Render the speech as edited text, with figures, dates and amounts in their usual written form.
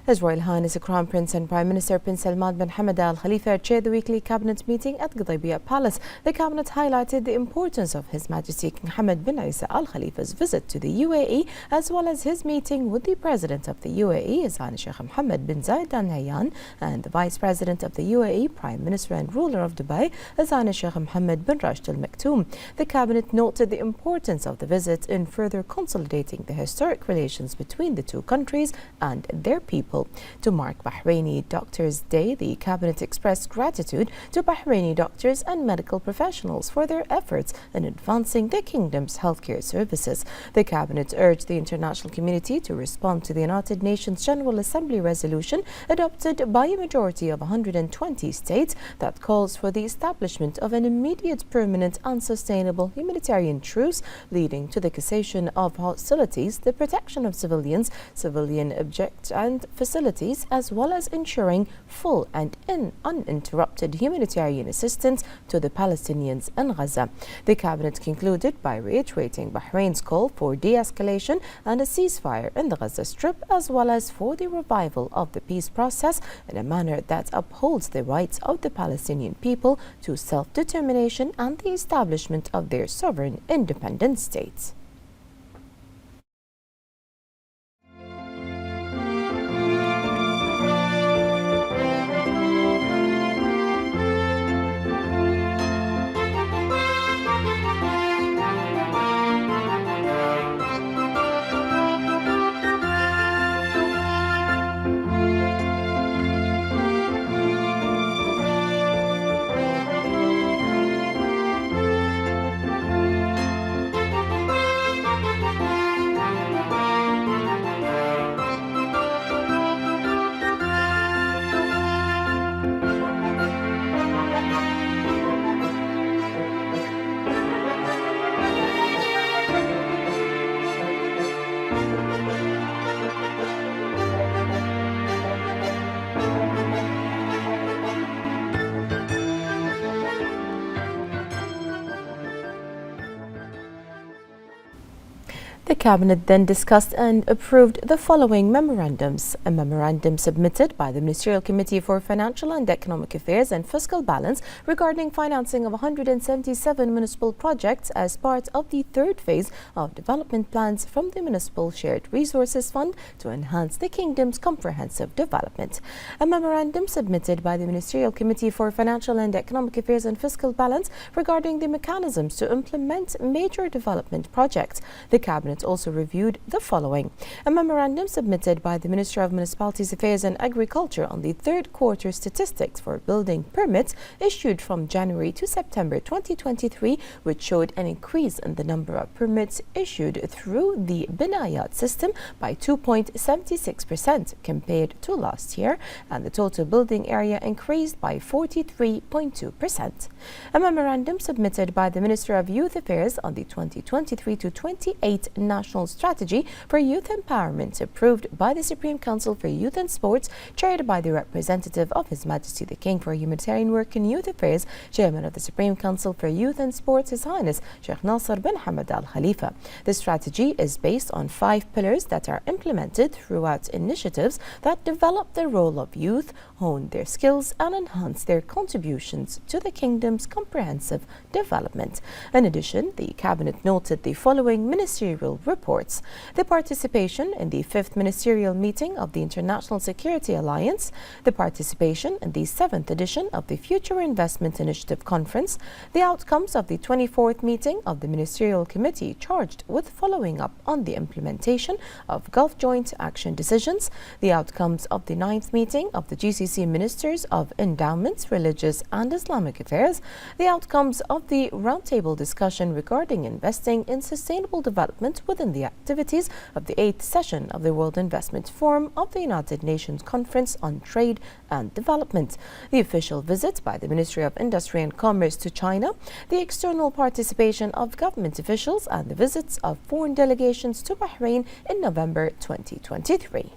His Royal Highness the Crown Prince and Prime Minister Prince Salman bin Hamad Al Khalifa chaired the weekly cabinet meeting at Qudaybiya Palace. The cabinet highlighted the importance of His Majesty King Hamad bin Isa Al Khalifa's visit to the UAE, as well as his meeting with the President of the UAE, His Highness Sheikh Mohammed bin Zayed Al Nahyan, and the Vice President of the UAE, Prime Minister and Ruler of Dubai, His Highness Sheikh Mohammed bin Rashid Al Maktoum. The cabinet noted the importance of the visit in further consolidating the historic relations between the two countries and their people. To mark Bahraini Doctors' Day, the cabinet expressed gratitude to Bahraini doctors and medical professionals for their efforts in advancing the kingdom's healthcare services. The cabinet urged the international community to respond to the United Nations General Assembly resolution adopted by a majority of 120 states that calls for the establishment of an immediate, permanent and sustainable humanitarian truce leading to the cessation of hostilities, the protection of civilians, civilian objects and facilities, as well as ensuring full and uninterrupted humanitarian assistance to the Palestinians in Gaza. The cabinet concluded by reiterating Bahrain's call for de-escalation and a ceasefire in the Gaza Strip, as well as for the revival of the peace process in a manner that upholds the rights of the Palestinian people to self-determination and the establishment of their sovereign independent states. The cabinet then discussed and approved the following memorandums. A memorandum submitted by the Ministerial Committee for Financial and Economic Affairs and Fiscal Balance regarding financing of 177 municipal projects as part of the third phase of development plans from the Municipal Shared Resources Fund to enhance the Kingdom's comprehensive development. A memorandum submitted by the Ministerial Committee for Financial and Economic Affairs and Fiscal Balance regarding the mechanisms to implement major development projects. The cabinet also reviewed the following. A memorandum submitted by the Minister of Municipalities Affairs and Agriculture on the third quarter statistics for building permits issued from January to September 2023, which showed an increase in the number of permits issued through the Binayat system by 2.76% compared to last year, and the total building area increased by 43.2%. A memorandum submitted by the Minister of Youth Affairs on the 2023 to 28 National Strategy for Youth Empowerment approved by the Supreme Council for Youth and Sports, chaired by the representative of His Majesty the King for Humanitarian Work and Youth Affairs, Chairman of the Supreme Council for Youth and Sports, His Highness Sheikh Nasser bin Hamad Al Khalifa. The strategy is based on 5 pillars that are implemented throughout initiatives that develop the role of youth, hone their skills and enhance their contributions to the Kingdom's comprehensive development. In addition, the Cabinet noted the following ministerial reports: the participation in the 5th Ministerial Meeting of the International Security Alliance, the participation in the 7th edition of the Future Investment Initiative Conference, the outcomes of the 24th meeting of the Ministerial Committee charged with following up on the implementation of Gulf Joint Action Decisions, the outcomes of the 9th meeting of the GCC Ministers of Endowments, Religious and Islamic Affairs, the outcomes of the roundtable discussion regarding investing in sustainable development within the activities of the 8th session of the World Investment Forum of the United Nations Conference on Trade and Development, the official visit by the Ministry of Industry and Commerce to China, the external participation of government officials and the visits of foreign delegations to Bahrain in November 2023.